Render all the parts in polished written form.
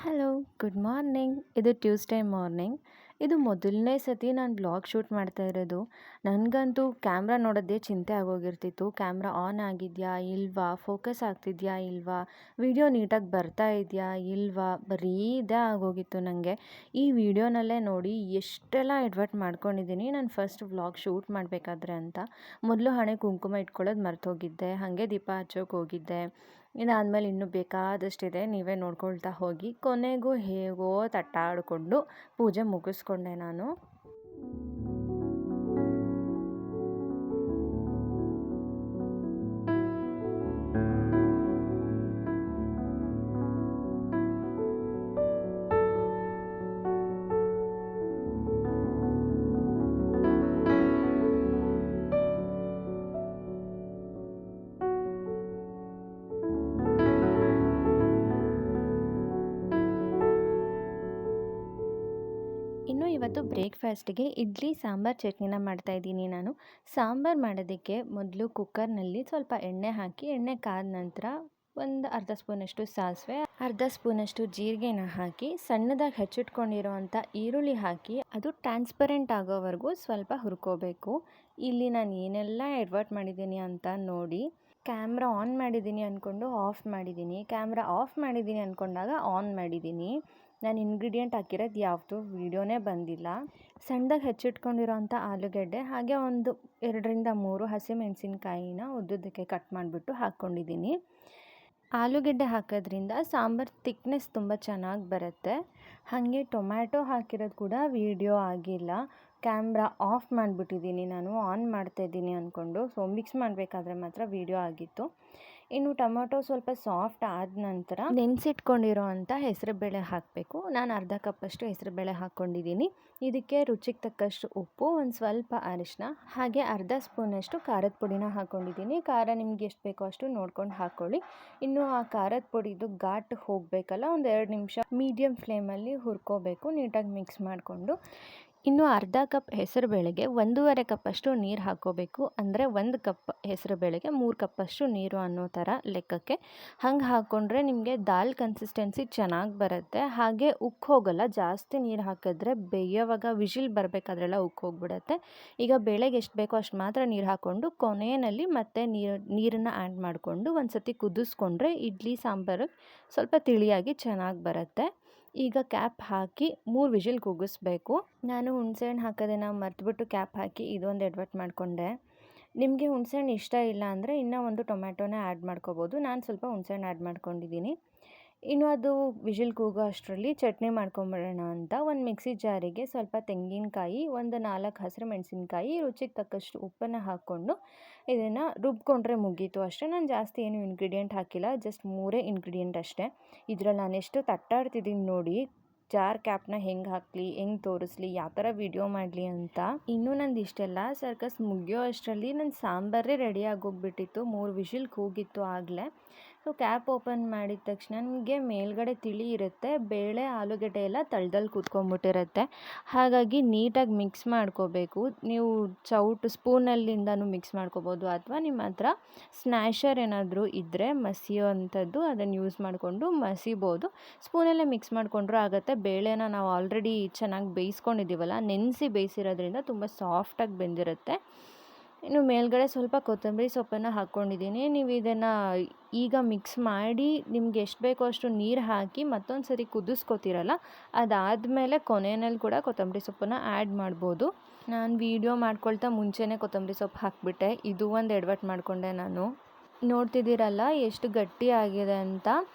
Hello, good morning. ಇದು Tuesday morning. ಇದು ಮೊದಲನೇ ಸತಿ ನಾನು ಬ್ಲಾಗ್ ಶೂಟ್ ಮಾಡ್ತಾ ಇರೋದು. ನನಗಂತೂ ಕ್ಯಾಮ್ರಾ ನೋಡೋದೇ ಚಿಂತೆ ಆಗೋಗಿರ್ತಿತ್ತು. ಕ್ಯಾಮ್ರಾ ಆನ್ ಆಗಿದೆಯಾ ಇಲ್ವಾ, ಫೋಕಸ್ ಆಗ್ತಿದೆಯಾ ಇಲ್ವಾ, ವಿಡಿಯೋ ನೀಟಾಗಿ ಬರ್ತಾ ಇದೆಯಾ ಇಲ್ವಾ, ಬರೀ ಇದೇ ಆಗೋಗಿತ್ತು ನನಗೆ. ಈ ವಿಡಿಯೋನಲ್ಲೇ ನೋಡಿ ಎಷ್ಟೆಲ್ಲ ಎಡ್ವರ್ಟ್ ಮಾಡ್ಕೊಂಡಿದ್ದೀನಿ ನಾನು ಫಸ್ಟ್ ವ್ಲಾಗ್ ಶೂಟ್ ಮಾಡಬೇಕಾದ್ರೆ ಅಂತ. ಮೊದಲು ಹಣೆ ಕುಂಕುಮ ಇಟ್ಕೊಳ್ಳೋದು ಮರ್ತೋಗಿದ್ದೆ, ಹಾಗೆ ದೀಪ ಹಚ್ಚೋಕೆ ಹೋಗಿದ್ದೆ. ಇದಾದಮೇಲೆ ಇನ್ನೂ ಬೇಕಾದಷ್ಟಿದೆ, ನೀವೇ ನೋಡ್ಕೊಳ್ತಾ ಹೋಗಿ. ಕೊನೆಗೂ ಹೇಗೋ ತಟ್ಟಾಡಿಕೊಂಡು ಪೂಜೆ ಮುಗಿಸ್ಕೊಂಡೆ ನಾನು. ಇನ್ನು ಇವತ್ತು ಬ್ರೇಕ್ಫಾಸ್ಟಿಗೆ ಇಡ್ಲಿ ಸಾಂಬಾರು ಚಟ್ನಿನ ಮಾಡ್ತಾಯಿದ್ದೀನಿ ನಾನು. ಸಾಂಬಾರು ಮಾಡೋದಕ್ಕೆ ಮೊದಲು ಕುಕ್ಕರ್ನಲ್ಲಿ ಸ್ವಲ್ಪ ಎಣ್ಣೆ ಹಾಕಿ, ಎಣ್ಣೆ ಕಾದ ನಂತರ ಒಂದು ಅರ್ಧ ಸ್ಪೂನಷ್ಟು ಸಾಸಿವೆ, ಅರ್ಧ ಸ್ಪೂನಷ್ಟು ಜೀರಿಗೆನ ಹಾಕಿ, ಸಣ್ಣದಾಗಿ ಹೆಚ್ಚಿಟ್ಕೊಂಡಿರೋವಂಥ ಈರುಳ್ಳಿ ಹಾಕಿ ಅದು ಟ್ರಾನ್ಸ್ಪರೆಂಟ್ ಆಗೋವರೆಗೂ ಸ್ವಲ್ಪ ಹುರ್ಕೋಬೇಕು. ಇಲ್ಲಿ ನಾನು ಏನೆಲ್ಲ ಎಡ್ವರ್ಟ್ ಮಾಡಿದ್ದೀನಿ ಅಂತ ನೋಡಿ. ಕ್ಯಾಮ್ರಾ ಆನ್ ಮಾಡಿದ್ದೀನಿ ಅಂದ್ಕೊಂಡು ಆಫ್ ಮಾಡಿದ್ದೀನಿ, ಕ್ಯಾಮ್ರಾ ಆಫ್ ಮಾಡಿದ್ದೀನಿ ಅಂದ್ಕೊಂಡಾಗ ಆನ್ ಮಾಡಿದ್ದೀನಿ. ನಾನು ಇಂಗ್ರೀಡಿಯೆಂಟ್ ಹಾಕಿರೋದು ಯಾವುದು ವೀಡಿಯೋನೇ ಬಂದಿಲ್ಲ. ಸಣ್ಣದಾಗಿ ಹೆಚ್ಚಿಟ್ಕೊಂಡಿರೋಂಥ ಆಲೂಗೆಡ್ಡೆ, ಹಾಗೆ ಒಂದು 2ರಿಂದ 3 ಹಸಿಮೆಣಸಿನ್ಕಾಯಿನ ಉದ್ದುದ್ದಕ್ಕೆ ಕಟ್ ಮಾಡಿಬಿಟ್ಟು ಹಾಕ್ಕೊಂಡಿದ್ದೀನಿ. ಆಲೂಗೆಡ್ಡೆ ಹಾಕೋದ್ರಿಂದ ಸಾಂಬಾರು ತಿಕ್ನೆಸ್ ತುಂಬ ಚೆನ್ನಾಗಿ ಬರುತ್ತೆ. ಹಾಗೆ ಟೊಮ್ಯಾಟೊ ಹಾಕಿರೋದು ಕೂಡ ವೀಡಿಯೋ ಆಗಿಲ್ಲ. ಕ್ಯಾಮ್ರಾ ಆಫ್ ಮಾಡಿಬಿಟ್ಟಿದ್ದೀನಿ ನಾನು, ಆನ್ ಮಾಡ್ತಾಯಿದ್ದೀನಿ ಅಂದ್ಕೊಂಡು. ಸೊ ಮಿಕ್ಸ್ ಮಾಡಬೇಕಾದ್ರೆ ಮಾತ್ರ ವೀಡಿಯೋ ಆಗಿತ್ತು. ಇನ್ನು ಟೊಮೊಟೊ ಸ್ವಲ್ಪ ಸಾಫ್ಟ್ ಆದ ನಂತರ ನೆನೆಸಿಟ್ಕೊಂಡಿರೋ ಅಂಥ ಹೆಸರುಬೇಳೆ ಹಾಕಬೇಕು. ನಾನು ಅರ್ಧ ಕಪ್ಪಷ್ಟು ಹೆಸರುಬೇಳೆ ಹಾಕ್ಕೊಂಡಿದ್ದೀನಿ. ಇದಕ್ಕೆ ರುಚಿಗೆ ತಕ್ಕಷ್ಟು ಉಪ್ಪು, ಒಂದು ಸ್ವಲ್ಪ ಅರಿಶಿನ, ಹಾಗೆ ಅರ್ಧ ಸ್ಪೂನಷ್ಟು ಖಾರದ ಪುಡಿನ ಹಾಕ್ಕೊಂಡಿದ್ದೀನಿ. ಖಾರ ನಿಮ್ಗೆ ಎಷ್ಟು ಬೇಕೋ ಅಷ್ಟು ನೋಡ್ಕೊಂಡು ಹಾಕ್ಕೊಳ್ಳಿ. ಇನ್ನು ಆ ಖಾರದ ಪುಡಿದು ಘಾಟ್ ಹೋಗಬೇಕಲ್ಲ, ಒಂದು 2 ನಿಮಿಷ ಮೀಡಿಯಮ್ ಫ್ಲೇಮಲ್ಲಿ ಹುರ್ಕೋಬೇಕು, ನೀಟಾಗಿ ಮಿಕ್ಸ್ ಮಾಡಿಕೊಂಡು. ಇನ್ನು ಅರ್ಧ ಕಪ್ ಹೆಸರುಬೇಳೆಗೆ 1.5 ಕಪ್ಪಷ್ಟು ನೀರು ಹಾಕ್ಕೋಬೇಕು. ಅಂದರೆ 1 ಕಪ್ ಹೆಸರುಬೇಳೆಗೆ 3 ಕಪ್ಪಷ್ಟು ನೀರು ಅನ್ನೋ ಥರ ಲೆಕ್ಕಕ್ಕೆ. ಹಂಗೆ ಹಾಕ್ಕೊಂಡ್ರೆ ನಿಮಗೆ ದಾಲ್ ಕನ್ಸಿಸ್ಟೆನ್ಸಿ ಚೆನ್ನಾಗಿ ಬರುತ್ತೆ. ಹಾಗೆ ಉಕ್ಕಿ ಹೋಗಲ್ಲ. ಜಾಸ್ತಿ ನೀರು ಹಾಕಿದ್ರೆ ಬೇಯೋವಾಗ ವಿಷಿಲ್ ಬರಬೇಕಾದ್ರೆಲ್ಲ ಉಕ್ಕಿ ಹೋಗ್ಬಿಡುತ್ತೆ. ಈಗ ಬೇಳೆಗೆ ಎಷ್ಟು ಬೇಕೋ ಅಷ್ಟು ಮಾತ್ರ ನೀರು ಹಾಕ್ಕೊಂಡು ಕೊನೆಯಲ್ಲಿ ಮತ್ತೆ ನೀರನ್ನು ಆ್ಯಡ್ ಮಾಡಿಕೊಂಡು ಒಂದು ಸತಿ ಕುದಿಸ್ಕೊಂಡ್ರೆ ಇಡ್ಲಿ ಸಾಂಬಾರು ಸ್ವಲ್ಪ ತಿಳಿಯಾಗಿ ಚೆನ್ನಾಗಿ ಬರುತ್ತೆ. ಈಗ ಕ್ಯಾಪ್ ಹಾಕಿ 3 ವಿಷಿಲ್ ಕೂಗಿಸ್ಬೇಕು. ನಾನು ಹುಣಸೆಹಣ್ಣು ಹಾಕೋದನ್ನು ಮರೆತುಬಿಟ್ಟು ಕ್ಯಾಪ್ ಹಾಕಿ ಇದೊಂದು ಎಡ್ವರ್ಟ್ ಮಾಡಿಕೊಂಡೆ. ನಿಮಗೆ ಹುಣಸೆಹಣ್ಣು ಇಷ್ಟ ಇಲ್ಲ ಅಂದರೆ ಇನ್ನೂ ಒಂದು ಟೊಮ್ಯಾಟೋನ ಆ್ಯಡ್ ಮಾಡ್ಕೋಬೋದು. ನಾನು ಸ್ವಲ್ಪ ಹುಣಸೆಹಣ್ಣು ಆ್ಯಡ್ ಮಾಡ್ಕೊಂಡಿದ್ದೀನಿ. ಇನ್ನು ಅದು ವಿಷಿಲ್ ಕೂಗೋ ಅಷ್ಟರಲ್ಲಿ ಚಟ್ನಿ ಮಾಡ್ಕೊಂಬಿಡೋಣ ಅಂತ ಒಂದು ಮಿಕ್ಸಿ ಜಾರಿಗೆ ಸ್ವಲ್ಪ ತೆಂಗಿನಕಾಯಿ, ಒಂದು 4 ಹಸಿರು ಮೆಣಸಿನ್ಕಾಯಿ, ರುಚಿಗೆ ತಕ್ಕಷ್ಟು ಉಪ್ಪನ್ನು ಹಾಕ್ಕೊಂಡು ಇದನ್ನು ರುಬ್ಕೊಂಡ್ರೆ ಮುಗೀತು ಅಷ್ಟೇ. ನಾನು ಜಾಸ್ತಿ ಏನು ಇಂಗ್ರೀಡಿಯೆಂಟ್ ಹಾಕಿಲ್ಲ, ಜಸ್ಟ್ 3 ಇಂಗ್ರೀಡಿಯೆಂಟ್ ಅಷ್ಟೇ. ಇದರಲ್ಲಿ ನಾನೆಷ್ಟು ತಟ್ಟಾಡ್ತಿದ್ದೀನಿ ನೋಡಿ, ಜಾರ್ ಕ್ಯಾಪ್ನ ಹೆಂಗೆ ಹಾಕಲಿ, ಹೆಂಗೆ ತೋರಿಸ್ಲಿ, ಯಾವ ಥರ ವಿಡಿಯೋ ಮಾಡಲಿ ಅಂತ. ಇನ್ನೂ ನಂದು ಇಷ್ಟೆಲ್ಲ ಸರ್ಕಸ್ ಮುಗಿಯೋ ಅಷ್ಟರಲ್ಲಿ ನನ್ನ ಸಾಂಬಾರೇ ರೆಡಿ ಆಗೋಗ್ಬಿಟ್ಟಿತ್ತು. 3 ವಿಷಿಲ್ ಕೂಗಿತ್ತು ಆಗಲೇ. ಸೊ ಕ್ಯಾಪ್ ಓಪನ್ ಮಾಡಿದ ತಕ್ಷಣ ನಿಮಗೆ ಮೇಲ್ಗಡೆ ತಿಳಿ ಇರುತ್ತೆ, ಬೇಳೆ ಆಲೂಗಡ್ಡೆ ಎಲ್ಲ ತಳದಲ್ಲಿ ಕೂತ್ಕೊಂಡ್ಬಿಟ್ಟಿರುತ್ತೆ. ಹಾಗಾಗಿ ನೀಟಾಗಿ ಮಿಕ್ಸ್ ಮಾಡ್ಕೋಬೇಕು. ನೀವು ಸ್ಪೂನಲ್ಲಿಂದನೂ ಮಿಕ್ಸ್ ಮಾಡ್ಕೋಬೋದು, ಅಥವಾ ನಿಮ್ಮ ಹತ್ರ ಸ್ನ್ಯಾಶರ್ ಏನಾದರೂ ಇದ್ದರೆ ಮಸಿಯೋ ಅಂಥದ್ದು ಅದನ್ನು ಯೂಸ್ ಮಾಡಿಕೊಂಡು ಮಸಿಬೋದು. ಸ್ಪೂನಲ್ಲೇ ಮಿಕ್ಸ್ ಮಾಡಿಕೊಂಡ್ರೂ ಆಗುತ್ತೆ. ಬೇಳೆನ ನಾವು ಆಲ್ರೆಡಿ ಚೆನ್ನಾಗಿ ಬೇಯಿಸ್ಕೊಂಡಿದ್ದೀವಲ್ಲ, ನೆನೆಸಿ ಬೇಯಿಸಿರೋದ್ರಿಂದ ತುಂಬ ಸಾಫ್ಟಾಗಿ ಬೆಂದಿರುತ್ತೆ. ಇನ್ನು ಮೇಲ್ಗಡೆ ಸ್ವಲ್ಪ ಕೊತ್ತಂಬರಿ ಸೊಪ್ಪನ್ನು ಹಾಕ್ಕೊಂಡಿದ್ದೀನಿ. ನೀವು ಇದನ್ನು ಈಗ ಮಿಕ್ಸ್ ಮಾಡಿ ನಿಮ್ಗೆ ಎಷ್ಟು ಬೇಕೋ ಅಷ್ಟು ನೀರು ಹಾಕಿ ಮತ್ತೊಂದು ಸರಿ ಕುದಿಸ್ಕೊತೀರಲ್ಲ, ಅದಾದಮೇಲೆ ಕೊನೆಯಲ್ಲಿ ಕೂಡ ಕೊತ್ತಂಬರಿ ಸೊಪ್ಪನ್ನು ಆ್ಯಡ್ ಮಾಡ್ಬೋದು. ನಾನು ವೀಡಿಯೋ ಮಾಡ್ಕೊಳ್ತಾ ಮುಂಚೆನೇ ಕೊತ್ತಂಬರಿ ಸೊಪ್ಪು ಹಾಕಿಬಿಟ್ಟೆ. ಇದು ಒಂದು ಎಡ್ವರ್ಟ್ ಮಾಡಿಕೊಂಡೆ ನಾನು. ನೋಡ್ತಿದ್ದೀರಲ್ಲ ಎಷ್ಟು ಗಟ್ಟಿಯಾಗಿದೆ ಅಂತ.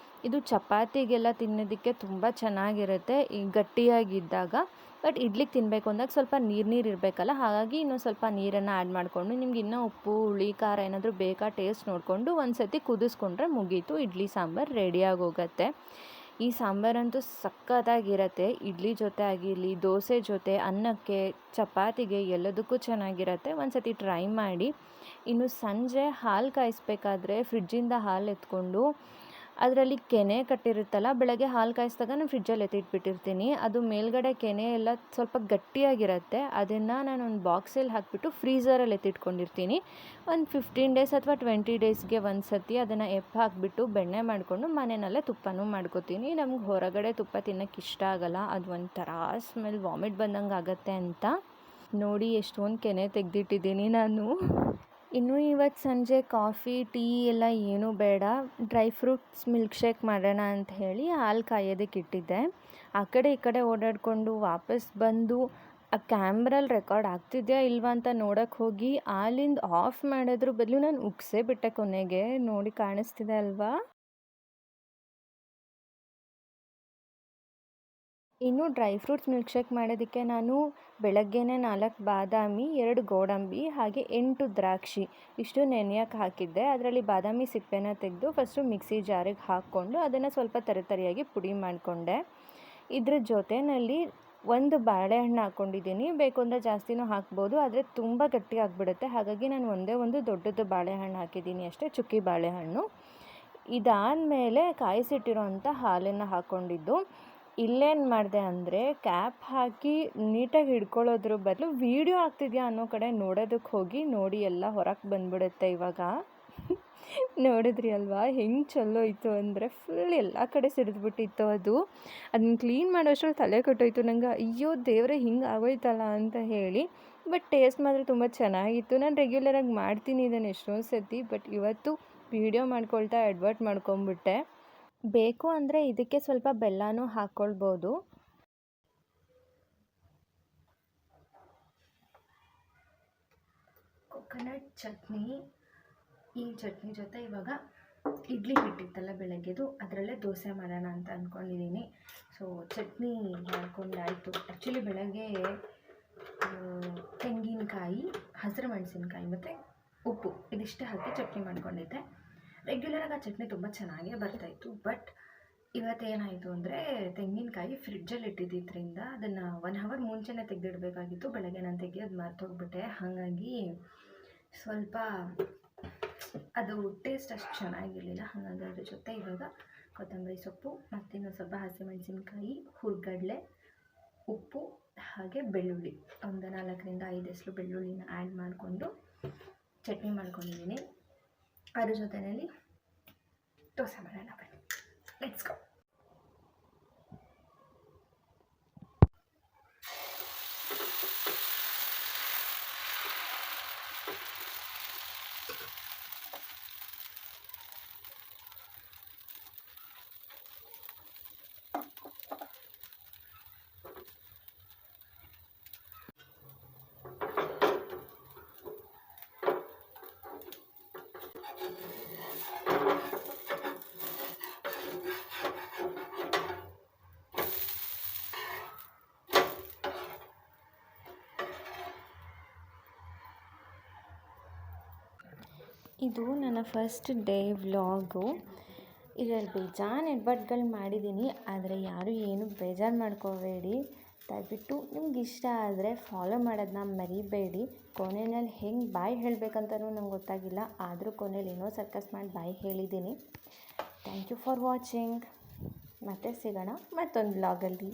ಇದು ಚಪಾತಿಗೆಲ್ಲ ತಿನ್ನೋದಕ್ಕೆ ತುಂಬ ಚೆನ್ನಾಗಿರುತ್ತೆ ಈ ಗಟ್ಟಿಯಾಗಿದ್ದಾಗ. ಬಟ್ ಇಡ್ಲಿಗೆ ತಿನ್ನಬೇಕು ಅಂದಾಗ ಸ್ವಲ್ಪ ನೀರು ಇರಬೇಕಲ್ಲ, ಹಾಗಾಗಿ ಇನ್ನೂ ಸ್ವಲ್ಪ ನೀರನ್ನು ಆ್ಯಡ್ ಮಾಡಿಕೊಂಡು ನಿಮ್ಗೆ ಇನ್ನೂ ಉಪ್ಪು, ಹುಳಿ, ಖಾರ ಏನಾದರೂ ಬೇಕಾ ಟೇಸ್ಟ್ ನೋಡಿಕೊಂಡು ಒಂದು ಸತಿ ಕುದಿಸ್ಕೊಂಡ್ರೆ ಮುಗೀತು, ಇಡ್ಲಿ ಸಾಂಬಾರು ರೆಡಿಯಾಗಿ ಹೋಗುತ್ತೆ. ಈ ಸಾಂಬಾರಂತೂ ಸಖತ್ತಾಗಿರುತ್ತೆ. ಇಡ್ಲಿ ಜೊತೆ ಆಗಿರಲಿ, ದೋಸೆ ಜೊತೆ, ಅನ್ನಕ್ಕೆ, ಚಪಾತಿಗೆ ಎಲ್ಲದಕ್ಕೂ ಚೆನ್ನಾಗಿರುತ್ತೆ. ಒಂದು ಸತಿ ಟ್ರೈ ಮಾಡಿ. ಇನ್ನು ಸಂಜೆ ಹಾಲು ಕಾಯಿಸ್ಬೇಕಾದ್ರೆ ಫ್ರಿಡ್ಜಿಂದ ಹಾಲು ಎತ್ಕೊಂಡು ಅದರಲ್ಲಿ ಕೆನೆ ಕಟ್ಟಿರುತ್ತಲ್ಲ, ಬೆಳಗ್ಗೆ ಹಾಲು ಕಾಯಿಸಿದಾಗ ನಾನು ಫ್ರಿಜ್ಜಲ್ಲಿ ಎತ್ತಿಟ್ಬಿಟ್ಟಿರ್ತೀನಿ. ಅದು ಮೇಲ್ಗಡೆ ಕೆನೆ ಎಲ್ಲ ಸ್ವಲ್ಪ ಗಟ್ಟಿಯಾಗಿರುತ್ತೆ. ಅದನ್ನು ನಾನು ಒಂದು ಬಾಕ್ಸಲ್ಲಿ ಹಾಕಿಬಿಟ್ಟು ಫ್ರೀಝರಲ್ಲಿ ಎತ್ತಿಟ್ಕೊಂಡಿರ್ತೀನಿ. ಒಂದು 15 ಡೇಸ್ ಅಥವಾ 20 ಡೇಸ್ಗೆ ಒಂದು ಸತಿ ಅದನ್ನು ಹಾಕಿಬಿಟ್ಟು ಬೆಣ್ಣೆ ಮಾಡಿಕೊಂಡು ಮನೆಯಲ್ಲೇ ತುಪ್ಪನೂ ಮಾಡ್ಕೋತೀನಿ. ನಮ್ಗೆ ಹೊರಗಡೆ ತುಪ್ಪ ತಿನ್ನೋಕ್ಕೆ ಇಷ್ಟ ಆಗಲ್ಲ, ಅದು ಒಂಥರ ಸ್ಮೆಲ್ ವಾಮಿಟ್ ಬಂದಂಗೆ ಆಗುತ್ತೆ ಅಂತ. ನೋಡಿ ಎಷ್ಟೊಂದು ಕೆನೆ ತೆಗೆದಿಟ್ಟಿದ್ದೀನಿ ನಾನು. ಇನ್ನು ಇವತ್ತು ಸಂಜೆ ಕಾಫಿ ಟೀ ಎಲ್ಲ ಏನೂ ಬೇಡ, ಡ್ರೈ ಫ್ರೂಟ್ಸ್ ಮಿಲ್ಕ್ ಶೇಕ್ ಮಾಡೋಣ ಅಂತ ಹೇಳಿ ಹಾಲು ಕಾಯೋದಕ್ಕೆ ಇಟ್ಟಿದ್ದೆ. ಆ ಕಡೆ ಈ ಕಡೆ ಓಡಾಡಿಕೊಂಡು ವಾಪಸ್ ಬಂದು ಆ ಕ್ಯಾಮ್ರಲ್ಲಿ ರೆಕಾರ್ಡ್ ಆಗ್ತಿದೆಯಾ ಇಲ್ವಾ ಅಂತ ನೋಡೋಕ್ಕೆ ಹೋಗಿ ಹಾಲಿಂದ ಆಫ್ ಮಾಡೋದ್ರ ಬದಲು ನಾನು ಉಗ್ಸೇ ಬಿಟ್ಟೆ ಕೊನೆಗೆ. ನೋಡಿ ಕಾಣಿಸ್ತಿದೆ ಅಲ್ವಾ? ಇನ್ನು ಡ್ರೈ ಫ್ರೂಟ್ಸ್ ಮಿಲ್ಕ್ ಶೇಕ್ ಮಾಡೋದಕ್ಕೆ ನಾನು ಬೆಳಗ್ಗೆನೇ 4 ಬಾದಾಮಿ, 2 ಗೋಡಂಬಿ ಹಾಗೆ 8 ದ್ರಾಕ್ಷಿ ಇಷ್ಟು ನೆನೆಯೋಕ್ಕೆ ಹಾಕಿದ್ದೆ. ಅದರಲ್ಲಿ ಬಾದಾಮಿ ಸಿಪ್ಪೆನ ತೆಗೆದು ಫಸ್ಟು ಮಿಕ್ಸಿ ಜಾರಿಗೆ ಹಾಕ್ಕೊಂಡು ಅದನ್ನು ಸ್ವಲ್ಪ ತರಿಯಾಗಿ ಪುಡಿ ಮಾಡಿಕೊಂಡೆ. ಇದ್ರ ಜೊತೆಯಲ್ಲಿ 1 ಬಾಳೆಹಣ್ಣು ಹಾಕ್ಕೊಂಡಿದ್ದೀನಿ. ಬೇಕು ಅಂದರೆ ಜಾಸ್ತಿನೂ ಹಾಕ್ಬೋದು, ಆದರೆ ತುಂಬ ಗಟ್ಟಿ ಆಗಿಬಿಡುತ್ತೆ. ಹಾಗಾಗಿ ನಾನು ಒಂದೇ ಒಂದು ದೊಡ್ಡದು ಬಾಳೆಹಣ್ಣು ಹಾಕಿದ್ದೀನಿ ಅಷ್ಟೇ, ಚುಕ್ಕಿ ಬಾಳೆಹಣ್ಣು. ಇದಾದಮೇಲೆ ಕಾಯಿಸಿಟ್ಟಿರೋ ಅಂಥ ಹಾಲನ್ನು ಹಾಕ್ಕೊಂಡಿದ್ದು. ಇಲ್ಲೇನು ಮಾಡಿದೆ ಅಂದರೆ ಕ್ಯಾಪ್ ಹಾಕಿ ನೀಟಾಗಿ ಹಿಡ್ಕೊಳ್ಳೋದ್ರ ಬದಲು ವೀಡಿಯೋ ಆಗ್ತಿದೆಯಾ ಅನ್ನೋ ಕಡೆ ನೋಡೋದಕ್ಕೆ ಹೋಗಿ ನೋಡಿ ಎಲ್ಲ ಹೊರಗೆ ಬಂದ್ಬಿಡುತ್ತೆ ಇವಾಗ. ನೋಡಿದ್ರಿ ಅಲ್ವಾ ಹೆಂಗೆ ಚೆಲ್ಲೋಯ್ತು ಅಂದರೆ ಫುಲ್ ಎಲ್ಲ ಕಡೆ ಸಿಡಿದ್ಬಿಟ್ಟಿತ್ತು ಅದು. ಅದನ್ನ ಕ್ಲೀನ್ ಮಾಡೋಷ್ಟ್ರಲ್ಲಿ ತಲೆ ಕೆಟ್ಟೋಯ್ತು ನಂಗೆ. ಅಯ್ಯೋ ದೇವರೇ ಹಿಂಗೆ ಆಗೋಯ್ತಲ್ಲ ಅಂತ ಹೇಳಿ. ಬಟ್ ಟೇಸ್ಟ್ ಮಾತ್ರ ತುಂಬ ಚೆನ್ನಾಗಿತ್ತು. ನಾನು ರೆಗ್ಯುಲರಾಗಿ ಮಾಡ್ತೀನಿ ಇದನ್ನು ಎಷ್ಟೊಂದು ಸತಿ, ಬಟ್ ಇವತ್ತು ವೀಡಿಯೋ ಮಾಡ್ಕೊಳ್ತಾ ಅಡ್ವರ್ಟ್ ಮಾಡ್ಕೊಂಬಿಟ್ಟೆ. ಬೇಕು ಅಂದರೆ ಇದಕ್ಕೆ ಸ್ವಲ್ಪ ಬೆಲ್ಲನೂ ಹಾಕ್ಕೊಳ್ಬೋದು. ಕೊಕೊನಟ್ ಚಟ್ನಿ, ಈ ಚಟ್ನಿ ಜೊತೆ ಇವಾಗ ಇಡ್ಲಿ ಹಿಟ್ಟಿತ್ತಲ್ಲ ಬೆಳಗ್ಗೆದು, ಅದರಲ್ಲೇ ದೋಸೆ ಮಾಡೋಣ ಅಂತ ಅಂದ್ಕೊಂಡಿದ್ದೀನಿ. ಸೊ ಚಟ್ನಿ ಮಾಡ್ಕೊಂಡಾಯಿತು. ಆ್ಯಕ್ಚುಲಿ ಬೆಳಗ್ಗೆ ತೆಂಗಿನಕಾಯಿ, ಹಸಿರು ಮೆಣಸಿನ್ಕಾಯಿ ಮತ್ತು ಉಪ್ಪು ಇದಿಷ್ಟೇ ಹಾಕಿ ಚಟ್ನಿ ಮಾಡ್ಕೊಂಡಿದ್ದೆ. ರೆಗ್ಯುಲರಾಗಿ ಆ ಚಟ್ನಿ ತುಂಬ ಚೆನ್ನಾಗೇ ಬರ್ತಾಯಿತ್ತು. ಬಟ್ ಇವತ್ತೇನಾಯಿತು ಅಂದರೆ ತೆಂಗಿನಕಾಯಿ ಫ್ರಿಡ್ಜಲ್ಲಿ ಇಟ್ಟಿದ್ದರಿಂದ ಅದನ್ನು 1 ಅವರ್ ಮುಂಚೆನೇ ತೆಗೆದಿಡಬೇಕಾಗಿತ್ತು. ಬೆಳಗ್ಗೆ ನಾನು ತೆಗಿಯೋದು ಮರ್ತೋಗ್ಬಿಟ್ಟೆ. ಹಾಗಾಗಿ ಸ್ವಲ್ಪ ಅದು ಟೇಸ್ಟ್ ಅಷ್ಟು ಚೆನ್ನಾಗಿರಲಿಲ್ಲ. ಹಾಗಾಗಿ ಅದ್ರ ಜೊತೆ ಇವಾಗ ಕೊತ್ತಂಬರಿ ಸೊಪ್ಪು ಮತ್ತು ಇನ್ನೊಂದು ಸ್ವಲ್ಪ ಹಸಿಮೆಣಸಿನ್ಕಾಯಿ, ಹುರ್ಗಡಲೆ, ಉಪ್ಪು ಹಾಗೆ ಬೆಳ್ಳುಳ್ಳಿ, ಒಂದು 4ರಿಂದ 5 ಎಸಳು ಬೆಳ್ಳುಳ್ಳಿನ ಆ್ಯಡ್ ಮಾಡಿಕೊಂಡು ಚಟ್ನಿ ಮಾಡ್ಕೊಂಡಿದ್ದೀನಿ. ಅದ್ರ ಜೊತೆಯಲ್ಲಿ ದೋಸೆ ಮಾಡೋಣ ಬನ್ನಿ, ಲೆಟ್ಸ್ ಗೋ. ಇದು ನನ್ನ ಫಸ್ಟ್ ಡೇ ವ್ಲಾಗು. ಇದರಲ್ಲಿ ಬೇಜಾನ್ ಎಡ್ವರ್ಟ್ಗಳು ಮಾಡಿದ್ದೀನಿ, ಆದರೆ ಯಾರೂ ಏನು ಬೇಜಾರು ಮಾಡ್ಕೋಬೇಡಿ. ದಯವಿಟ್ಟು ನಿಮ್ಗೆ ಇಷ್ಟ ಆದರೆ ಫಾಲೋ ಮಾಡೋದನ್ನ ಮರಿಬೇಡಿ. ಕೊನೆಯಲ್ಲಿ ಹೆಂಗೆ ಬಾಯ್ ಹೇಳಬೇಕಂತನೂ ನಂಗೆ ಗೊತ್ತಾಗಿಲ್ಲ, ಆದರೂ ಕೊನೆಯಲ್ಲಿ ಏನೋ ಸರ್ಕಸ್ ಮಾಡಿ ಬಾಯ್ ಹೇಳಿದ್ದೀನಿ. Thank you for watching. ಮತ್ತೆ ಸಿಗೋಣ ಮತ್ತೊಂದು ವ್ಲಾಗಲ್ಲಿ.